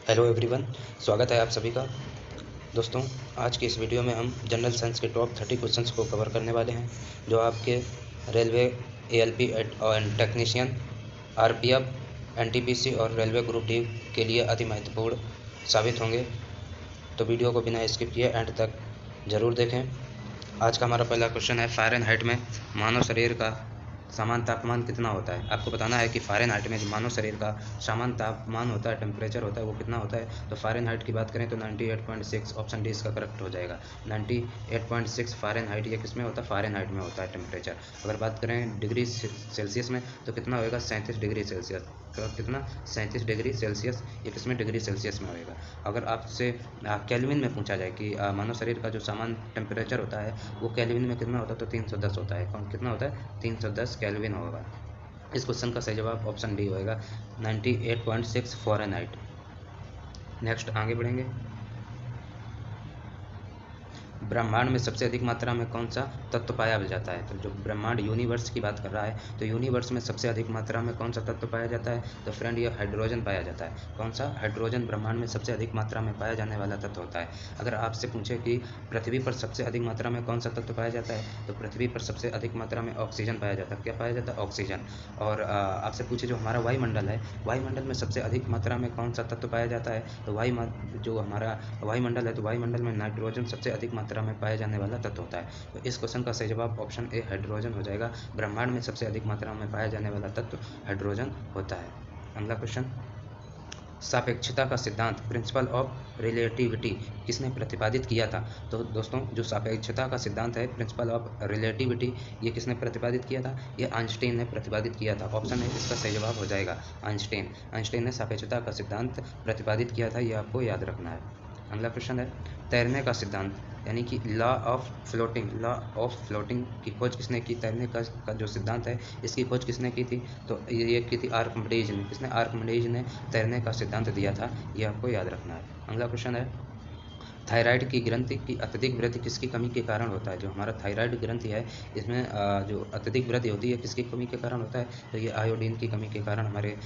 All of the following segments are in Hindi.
हेलो एवरीवन, स्वागत है आप सभी का। दोस्तों, आज की इस वीडियो में हम जनरल साइंस के टॉप 30 क्वेश्चंस को कवर करने वाले हैं, जो आपके railway ALP and technician, RPF, NTPC और रेलवे ग्रुप डी के लिए अति महत्वपूर्ण साबित होंगे। तो वीडियो को बिना स्किप किए एंड तक ज़रूर देखें। आज का हमारा पहला क्वेश्चन है, फ़ारेनहाइट में मानव शरीर का सामान्य तापमान कितना होता है। आपको बताना है कि फ़ारेनहाइट में जो मानव शरीर का सामान्य तापमान होता है, टेम्परेचर होता है, वो कितना होता है। तो फ़ारेनहाइट की बात करें तो 98.6, ऑप्शन डी इसका करेक्ट हो जाएगा। 98.6 फ़ारेनहाइट, ये किस में होता है, फ़ारेनहाइट में होता है टेम्परेचर। अगर बात करें डिग्री सेल्सियस में तो कितना होएगा, 37 डिग्री सेल्सियस। कितना, 37 डिग्री सेल्सियस, ये किस में, डिग्री सेल्सियस में होएगा। अगर आपसे केल्विन में पूछा जाए कि मानव शरीर का जो सामान्य टेम्परेचर होता है वो केल्विन में कितना होता है, तो 310 होता है। कौन, कितना होता है, 310 केल्विन होगा। इस क्वेश्चन का सही जवाब ऑप्शन डी होएगा, 98.6 फ़ारेनहाइट। नेक्स्ट आगे बढ़ेंगे। ब्रह्मांड में सबसे अधिक मात्रा में कौन सा तत्व पाया जाता है। तो जो ब्रह्मांड यूनिवर्स की बात कर रहा है, तो यूनिवर्स में सबसे अधिक मात्रा में कौन सा तत्व पाया जाता है। तो फ्रेंड, ये हाइड्रोजन पाया जाता है। कौन सा, हाइड्रोजन ब्रह्मांड में सबसे अधिक मात्रा में पाया जाने वाला तत्व होता है। अगर आपसे पूछे कि पृथ्वी पर सबसे अधिक मात्रा में कौन सा तत्व पाया जाता है, तो पृथ्वी पर सबसे अधिक मात्रा में ऑक्सीजन पाया जाता है। क्या पाया जाता है, ऑक्सीजन। और आपसे पूछे जो हमारा वायुमंडल है, वायुमंडल में सबसे अधिक मात्रा में कौन सा तत्व पाया जाता है। तो जो हमारा वायुमंडल है, तो वायुमंडल में नाइट्रोजन सबसे अधिक मात्रा में पाया जाने वाला तत्व होता है। तो इस क्वेश्चन का सही जवाब ऑप्शन ए हाइड्रोजन हो जाएगा। ब्रह्मांड में सबसे अधिक मात्रा में पाया जाने वाला तत्व हाइड्रोजन होता है। अगला क्वेश्चन, सापेक्षता का सिद्धांत, प्रिंसिपल ऑफ रिलेटिविटी, किसने प्रतिपादित किया था। तो दोस्तों, जो सापेक्षता का सिद्धांत है, प्रिंसिपल ऑफ रिलेटिविटी, ये किसने प्रतिपादित किया था, ये आइंस्टीन ने प्रतिपादित किया था। ऑप्शन है इसका सही जवाब हो जाएगा आइंस्टीन ने सापेक्षता का सिद्धांत प्रतिपादित किया था, ये आपको याद रखना है। अगला प्रश्न है, तैरने का सिद्धांत यानी कि लॉ ऑफ फ्लोटिंग की खोज किसने की। तैरने का जो सिद्धांत है, इसकी खोज किसने की थी। तो ये की थी आर्किमिडीज ने। किसने, आर्किमिडीज ने तैरने का सिद्धांत दिया था, ये आपको याद रखना है। अगला क्वेश्चन है, थायराइड की ग्रंथि की अत्यधिक वृद्धि किसकी कमी के कारण होता है। जो हमारा थायराइड ग्रंथि है, इसमें जो अत्यधिक वृद्धि होती है, किसकी कमी के कारण होता है। तो ये आयोडीन की कमी के कारण हमारे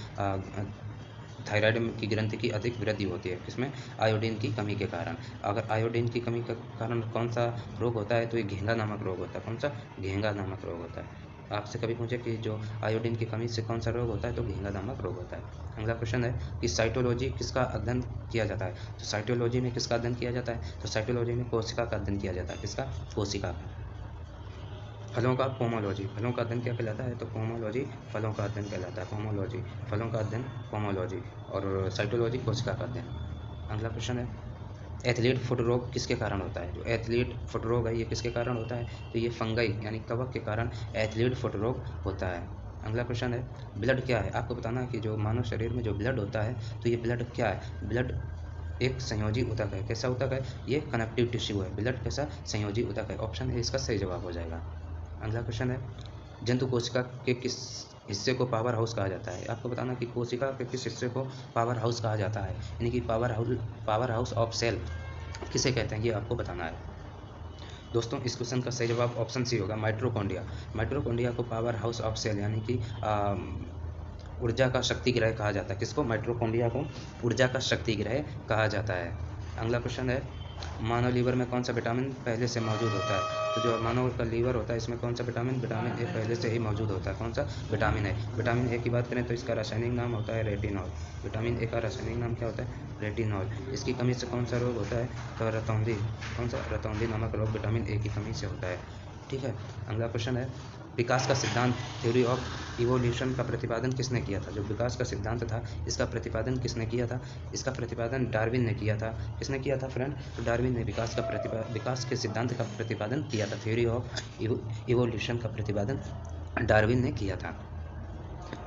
थायराइड की ग्रंथि की अधिक वृद्धि होती है। किसमें, आयोडीन की कमी के कारण। अगर आयोडीन की कमी के कारण कौन सा रोग होता है, तो ये घेंगा नामक रोग होता है। कौन सा, घेंगा नामक रोग होता है। आपसे कभी पूछे कि जो आयोडीन की कमी से कौन सा रोग होता है, तो घेंगा नामक रोग होता है। अगला क्वेश्चन है कि साइटोलॉजी किसका अध्ययन किया जाता है। तो साइटोलॉजी में किसका अध्ययन किया जाता है। तो साइटोलॉजी में कोशिका का अध्ययन किया जाता है। किसका, कोशिका का। फलों का पोमोलॉजी, फलों का अध्ययन क्या कहलाता है। तो पोमोलॉजी फलों का अध्ययन कहलाता है। पोमोलॉजी फलों का अध्ययन, पोमोलॉजी। और साइटोलॉजी कोशिका का अध्ययन। अगला क्वेश्चन है, एथलीट फुट रोग किसके कारण होता है। जो एथलीट फुट रोग है, ये किसके कारण होता है। तो ये फंगई यानी कवक के कारण एथलीट फुट रोग होता है। अगला क्वेश्चन है, ब्लड क्या है। आपको बताना है कि जो मानव शरीर में जो ब्लड होता है, तो ये ब्लड क्या है। ब्लड एक संयोजी ऊतक है। कैसा ऊतक है, ये कनेक्टिव टिश्यू है। ब्लड कैसा, संयोजी ऊतक है। ऑप्शन है इसका सही जवाब हो जाएगा। अगला क्वेश्चन है, जंतु कोशिका के किस हिस्से को पावर हाउस कहा जाता है। आपको बताना कि कोशिका के किस हिस्से को पावर हाउस कहा जाता है, यानी कि पावर हाउस ऑफ सेल किसे कहते हैं, ये आपको बताना है। दोस्तों, इस क्वेश्चन का सही जवाब ऑप्शन सी होगा, माइट्रोकॉन्ड्रिया। माइट्रोकॉन्ड्रिया को पावर हाउस ऑफ सेल यानी कि ऊर्जा का शक्ति ग्रह कहा जाता है। किसको, माइट्रोकॉन्ड्रिया को ऊर्जा का शक्ति ग्रह कहा जाता है। अगला क्वेश्चन है, मानव लीवर में कौन सा विटामिन पहले से मौजूद होता है। तो जो मानव का लीवर होता है, इसमें कौन सा विटामिन ए पहले से ही मौजूद होता है। कौन सा, विटामिन ए। विटामिन ए की बात करें तो इसका रासायनिक नाम होता है रेटिनॉल। विटामिन ए का रासायनिक नाम क्या होता है, रेटिनॉल। इसकी कमी से कौन सा रोग होता है, तो रतौंधी। कौन सा, रतौंधी नामक रोग विटामिन ए की कमी से होता है। ठीक है। अगला क्वेश्चन है, विकास का सिद्धांत, थ्योरी ऑफ इवोल्यूशन का प्रतिपादन किसने किया था। जो विकास का सिद्धांत था, इसका प्रतिपादन किसने किया था। इसका प्रतिपादन डार्विन ने किया था। किसने किया था फ्रेंड, तो डार्विन ने विकास के सिद्धांत का प्रतिपादन किया था। थ्योरी ऑफ इवोल्यूशन का प्रतिपादन डार्विन ने किया था,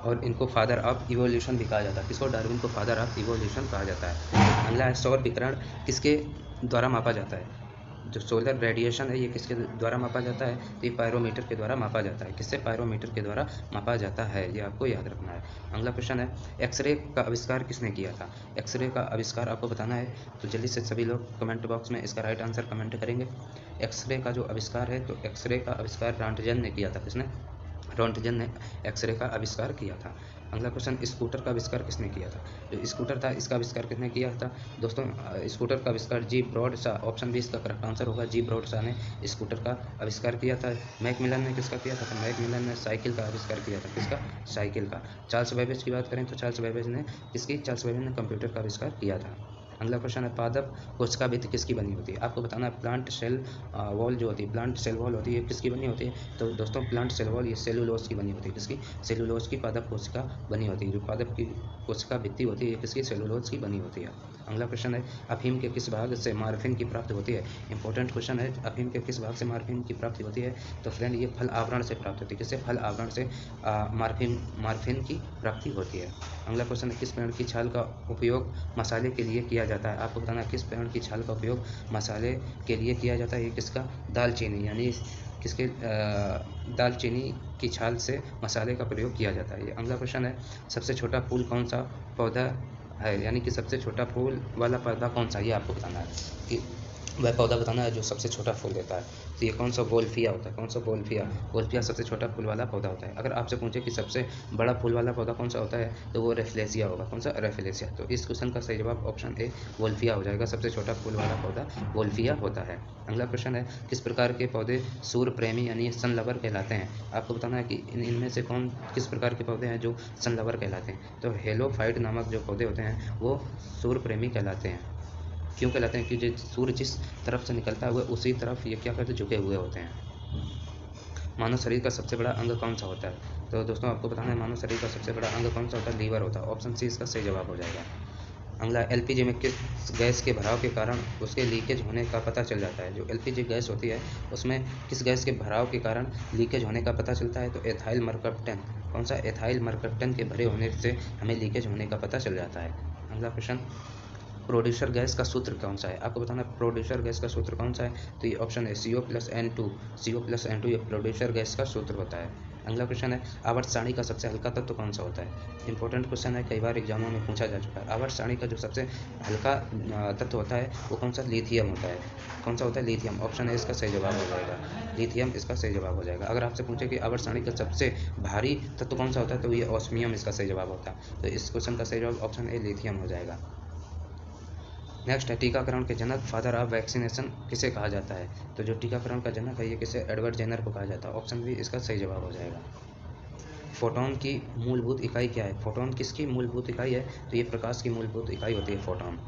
और इनको फादर ऑफ इवोल्यूशन भी कहा जाता है। किसको, डार्विन को फादर ऑफ इवोल्यूशन कहा जाता है। अगला है, सौर विकिरण किसके द्वारा मापा जाता है। जो सोलर रेडिएशन है, ये किसके द्वारा मापा जाता है, तो ये पायरोमीटर के द्वारा मापा जाता है। किससे, पायरोमीटर के द्वारा मापा जाता है, ये आपको याद रखना है। अगला क्वेश्चन है, एक्सरे का आविष्कार किसने किया था। एक्सरे का आविष्कार आपको बताना है, तो जल्दी से सभी लोग कमेंट बॉक्स में इसका राइट आंसर कमेंट करेंगे। एक्सरे का जो आविष्कार है, तो एक्सरे का आविष्कार रॉन्टजन ने किया था। किसने, रॉन्टजन ने एक्सरे का आविष्कार किया था। अगला क्वेश्चन, स्कूटर का आविष्कार किसने किया था? जो स्कूटर था इसका आविष्कार किसने किया था दोस्तों? स्कूटर का आविष्कार जी ब्रॉड शा, ऑप्शन बी इसका करेक्ट आंसर होगा, जी ब्रॉड शा ने स्कूटर का आविष्कार किया था। मैकमिलन ने किसका किया था? तो मैकमिलन ने साइकिल का आविष्कार किया था। किसका? साइकिल का। चार्ल्स बेबेज की बात करें तो चार्ल्स बेबेज ने कंप्यूटर का आविष्कार किया था। अगला क्वेश्चन है, पादप कोशिका भित्ति किसकी बनी होती है? आपको बताना है प्लांट सेल वॉल जो होती है, प्लांट सेल वॉल होती है, किसकी बनी होती है? तो दोस्तों प्लांट सेल वॉल ये सेलुलोज की बनी होती है। किसकी? सेलुलोज की पादप कोशिका बनी होती है। जो पादप की कोशिका भित्ति होती है ये किसकी? सेलुलोज की बनी होती है। अगला क्वेश्चन है, अफीम के किस भाग से मॉर्फिन की प्राप्ति होती है? इंपॉर्टेंट क्वेश्चन है, अफीम के किस भाग से मॉर्फिन की प्राप्ति होती है? तो फ्रेंड ये फल आवरण से प्राप्त होती है। किससे? फल आवरण से मॉर्फिन की प्राप्ति होती है। अगला क्वेश्चन है, किस पेड़ की छाल का उपयोग मसाले के लिए किया जाता है? आपको बताना किस पेड़ की छाल का उपयोग मसाले के लिए किया जाता है? ये किसका? दालचीनी, यानी किसके? दालचीनी की छाल से मसाले का प्रयोग किया जाता है। ये अगला क्वेश्चन है, सबसे छोटा फूल कौन सा पौधा है? यानी कि सबसे छोटा फूल वाला पौधा कौन सा? ये आपको बताना है कि वह पौधा बताना है जो सबसे छोटा फूल देता है। तो ये कौन सा? वोल्फिया होता है। कौन सा? वोल्फिया। वोल्फिया सबसे छोटा फूल वाला पौधा होता है। अगर आपसे पूछे कि सबसे बड़ा फूल वाला पौधा कौन सा होता है तो वो रेफलेसिया होगा। कौन सा? रेफलेसिया। तो इस क्वेश्चन का सही जवाब ऑप्शन ए वोल्फिया हो जाएगा। सबसे छोटा फूल वाला पौधा वोल्फिया होता है। अगला क्वेश्चन है, किस प्रकार के पौधे सूर्य प्रेमी यानी सन लवर कहलाते हैं? आपको बताना है कि इनमें से किस प्रकार के पौधे हैं जो सन लवर कहलाते हैं? तो हेलोफाइट नामक जो पौधे होते हैं वो सूर्य प्रेमी कहलाते हैं। क्यों कहलाते हैं? क्योंकि सूर्य जिस तरफ से निकलता है वह उसी तरफ ये क्या करते? झुके हुए होते हैं। मानव शरीर का सबसे बड़ा अंग कौन सा होता है? तो दोस्तों आपको बताना है मानव शरीर का सबसे बड़ा अंग कौन सा होता है? लीवर होता है। ऑप्शन सी इसका सही जवाब हो जाएगा। अगला, एलपीजी में किस गैस के भराव के कारण उसके लीकेज होने का पता चल जाता है? जो एलपीजी गैस होती है उसमें किस गैस के भराव के कारण लीकेज होने का पता चलता है? तो एथाइल मरकप्टन। कौन सा? एथाइल मरकप्टन के भरे होने से हमें लीकेज होने का पता चल जाता है। अगला क्वेश्चन, प्रोड्यूसर गैस का सूत्र कौन सा है? आपको बताना है प्रोड्यूसर गैस का सूत्र कौन सा है? तो ये ऑप्शन है CO+N2। CO+N2 ये प्रोड्यूसर गैस का सूत्र होता है। अगला क्वेश्चन है, आवर्त सारणी का सबसे हल्का तत्व कौन सा होता है? इंपॉर्टेंट क्वेश्चन है, कई बार एग्जामों में पूछा जा चुका है। आवर्त सारणी का जो सबसे हल्का तत्व होता है वो कौन सा? लिथियम होता है। कौन सा होता है? लिथियम। ऑप्शन है इसका सही जवाब हो जाएगा। लिथियम इसका सही जवाब हो जाएगा। अगर आपसे पूछे कि आवर्त सारणी का सबसे भारी तत्व कौन सा होता है तो ये ऑस्मियम इसका सही जवाब होता है। तो इस क्वेश्चन का सही जवाब ऑप्शन ए लिथियम हो जाएगा। नेक्स्ट है, टीकाकरण के जनक फादर ऑफ वैक्सीनेशन किसे कहा जाता है? तो जो टीकाकरण का जनक है ये किसे? एडवर्ड जेनर को कहा जाता है। ऑप्शन बी इसका सही जवाब हो जाएगा। फोटोन की मूलभूत इकाई क्या है? फोटोन किसकी मूलभूत इकाई है? तो ये प्रकाश की मूलभूत इकाई होती है फोटोन।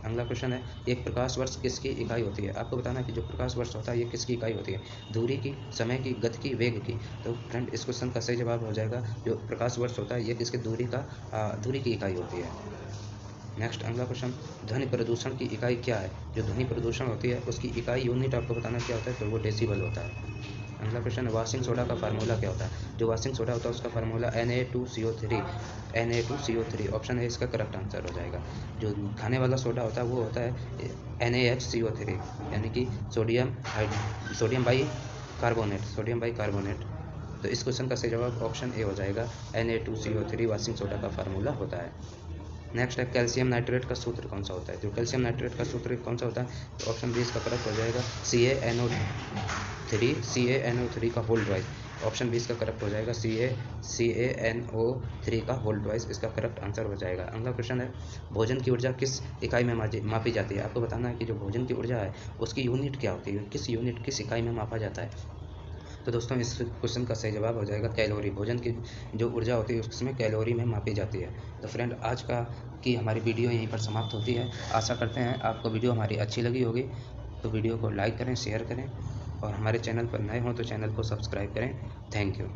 अगला क्वेश्चन है, एक प्रकाश वर्ष किसकी इकाई होती है? आपको बताना है कि जो प्रकाश वर्ष होता है ये किसकी इकाई होती है? दूरी की, समय की, गति की, वेग की। तो फ्रेंड इस क्वेश्चन का सही जवाब हो जाएगा, जो प्रकाश वर्ष होता है ये किसकी दूरी की इकाई होती है। नेक्स्ट अगला क्वेश्चन, ध्वनि प्रदूषण की इकाई क्या है? जो ध्वनि प्रदूषण होती है उसकी इकाई यूनिट आपको बताना क्या होता है? तो वो डेसिबल होता है। अगला क्वेश्चन है, वॉशिंग सोडा का फार्मूला क्या होता है? जो वॉशिंग सोडा होता है उसका फार्मूला Na2CO3। ऑप्शन है इसका करेक्ट आंसर हो जाएगा। जो खाने वाला सोडा होता है वो होता है NaHCO3, यानी कि सोडियम बाई कार्बोनेट। तो इस क्वेश्चन का सही जवाब ऑप्शन ए हो जाएगा। Na2CO3 वॉशिंग सोडा का फार्मूला होता है। नेक्स्ट है, कैल्शियम नाइट्रेट का सूत्र कौन सा होता है? जो कैल्शियम नाइट्रेट का सूत्र कौन सा होता है? तो ऑप्शन बी इसका करेक्ट हो जाएगा, CaNO3 का होल ट्वाइस। ऑप्शन बी इसका करेक्ट हो जाएगा, CaNO3 का होल ट्वाइस इसका करेक्ट आंसर हो जाएगा। अगला क्वेश्चन है, भोजन की ऊर्जा किस इकाई में मापी जाती है? आपको बताना है कि जो भोजन की ऊर्जा है उसकी यूनिट क्या होती है? किस इकाई में मापा जाता है? तो दोस्तों इस क्वेश्चन का सही जवाब हो जाएगा कैलोरी। भोजन की जो ऊर्जा होती है उसमें कैलोरी में मापी जाती है। तो फ्रेंड आज की हमारी वीडियो यहीं पर समाप्त होती है। आशा करते हैं आपको वीडियो हमारी अच्छी लगी होगी। तो वीडियो को लाइक करें, शेयर करें और हमारे चैनल पर नए हों तो चैनल को सब्सक्राइब करें। Thank you.